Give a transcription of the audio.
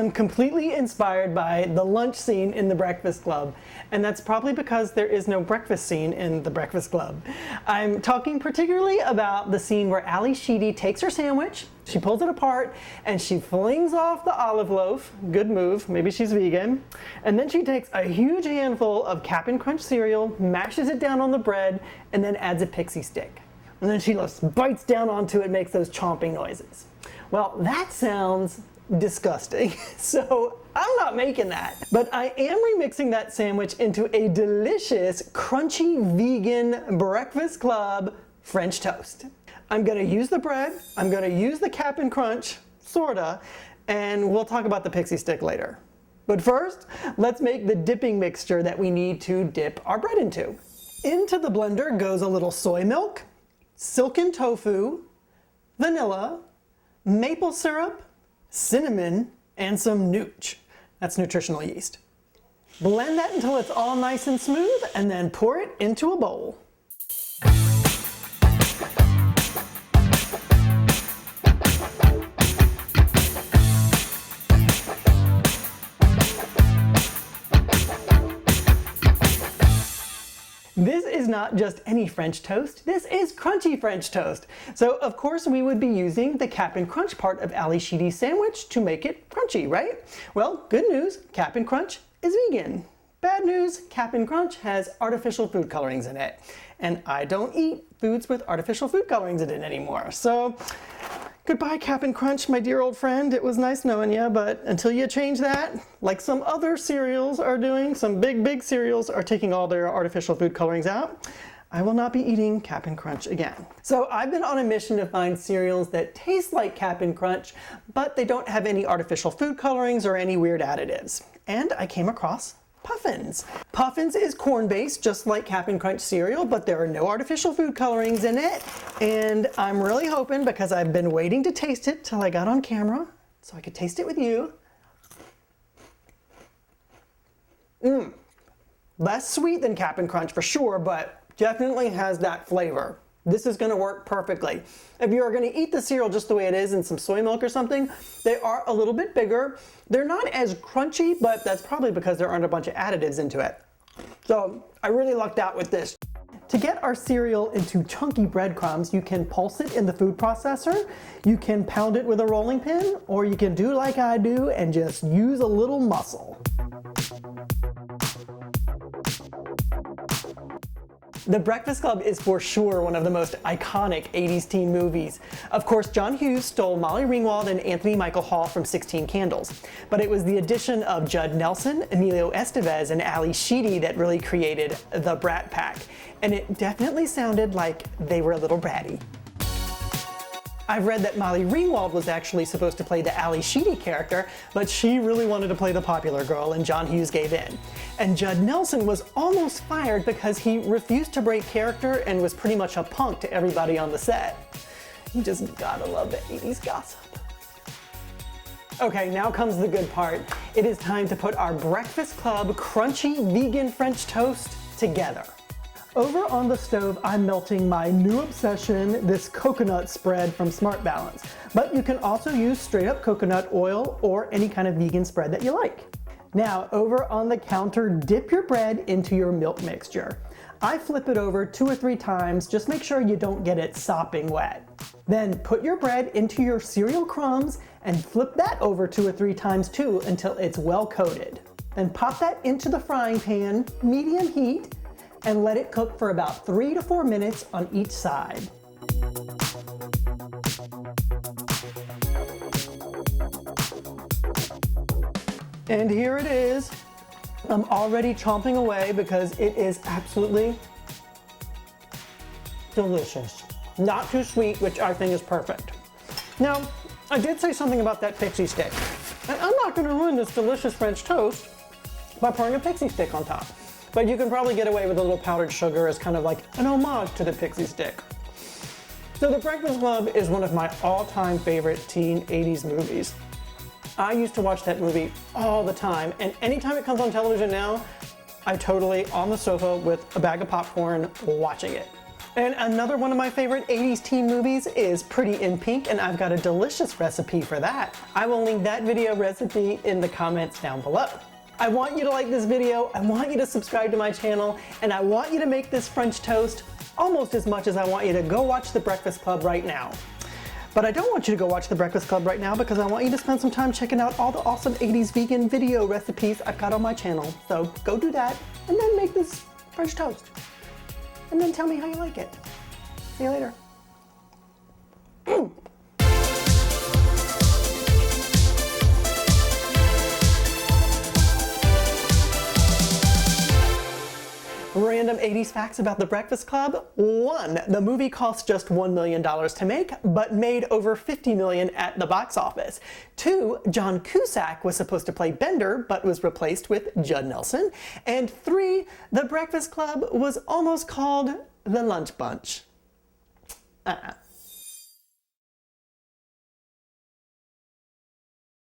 I'm completely inspired by the lunch scene in The Breakfast Club, and that's probably because there is no breakfast scene in The Breakfast Club. I'm talking particularly about the scene where Ally Sheedy takes her sandwich, she pulls it apart, and she flings off the olive loaf. Good move, maybe she's vegan. And then she takes a huge handful of Cap'n Crunch cereal, mashes it down on the bread, and then adds a pixie stick. And then she just bites down onto it, makes those chomping noises. Well, that sounds disgusting, so I'm not making that. But I am remixing that sandwich into a delicious, crunchy, vegan Breakfast Club French toast. I'm gonna use the bread, I'm gonna use the Cap'n Crunch, sorta, and we'll talk about the pixie stick later. But first, let's make the dipping mixture that we need to dip our bread into. Into the blender goes a little soy milk, silken tofu, vanilla, maple syrup, cinnamon, and some nooch. That's nutritional yeast. Blend that until it's all nice and smooth, and then pour it into a bowl. This is not just any French toast, this is crunchy French toast. So of course we would be using the Cap'n Crunch part of Ally Sheedy's sandwich to make it crunchy, right? Well, good news, Cap'n Crunch is vegan. Bad news, Cap'n Crunch has artificial food colorings in it. And I don't eat foods with artificial food colorings in it anymore. So goodbye, Cap'n Crunch, my dear old friend. It was nice knowing you, but until you change that, like some other cereals are doing, some big cereals are taking all their artificial food colorings out, I will not be eating Cap'n Crunch again. So I've been on a mission to find cereals that taste like Cap'n Crunch, but they don't have any artificial food colorings or any weird additives. And I came across Puffins. Puffins is corn-based, just like Cap'n Crunch cereal, but there are no artificial food colorings in it. And I'm really hoping, because I've been waiting to taste it till I got on camera, so I could taste it with you. Less sweet than Cap'n Crunch for sure, but definitely has that flavor. This is gonna work perfectly. If you're gonna eat the cereal just the way it is in some soy milk or something, they are a little bit bigger. They're not as crunchy, but that's probably because there aren't a bunch of additives into it. So I really lucked out with this. To get our cereal into chunky breadcrumbs, you can pulse it in the food processor, you can pound it with a rolling pin, or you can do like I do and just use a little muscle. The Breakfast Club is for sure one of the most iconic 80s teen movies. Of course, John Hughes stole Molly Ringwald and Anthony Michael Hall from 16 Candles, but it was the addition of Judd Nelson, Emilio Estevez, and Ally Sheedy that really created the Brat Pack, and it definitely sounded like they were a little bratty. I've read that Molly Ringwald was actually supposed to play the Ally Sheedy character, but she really wanted to play the popular girl and John Hughes gave in. And Judd Nelson was almost fired because he refused to break character and was pretty much a punk to everybody on the set. You just gotta love the 80s gossip. Okay, now comes the good part. It is time to put our Breakfast Club crunchy vegan French toast together. Over on the stove, I'm melting my new obsession, this coconut spread from Smart Balance. But you can also use straight up coconut oil or any kind of vegan spread that you like. Now, over on the counter, dip your bread into your milk mixture. I flip it over 2 or 3 times, just make sure you don't get it sopping wet. Then put your bread into your cereal crumbs and flip that over 2 or 3 times too until it's well coated. Then pop that into the frying pan, medium heat, and let it cook for about 3 to 4 minutes on each side. And here it is. I'm already chomping away because it is absolutely delicious. Not too sweet, which I think is perfect. Now, I did say something about that pixie stick. And I'm not gonna ruin this delicious French toast by pouring a pixie stick on top. But you can probably get away with a little powdered sugar as kind of like an homage to the pixie stick. So The Breakfast Club is one of my all-time favorite teen 80s movies. I used to watch that movie all the time, and anytime it comes on television now, I'm totally on the sofa with a bag of popcorn watching it. And another one of my favorite 80s teen movies is Pretty in Pink, and I've got a delicious recipe for that. I will link that video recipe in the comments down below. I want you to like this video, I want you to subscribe to my channel, and I want you to make this French toast almost as much as I want you to go watch The Breakfast Club right now. But I don't want you to go watch The Breakfast Club right now because I want you to spend some time checking out all the awesome 80s vegan video recipes I've got on my channel. So go do that and then make this French toast. And then tell me how you like it. See you later. Random 80s facts about The Breakfast Club. 1. The movie cost just $1 million to make, but made over $50 million at the box office. 2. John Cusack was supposed to play Bender, but was replaced with Judd Nelson. And 3. The Breakfast Club was almost called The Lunch Bunch.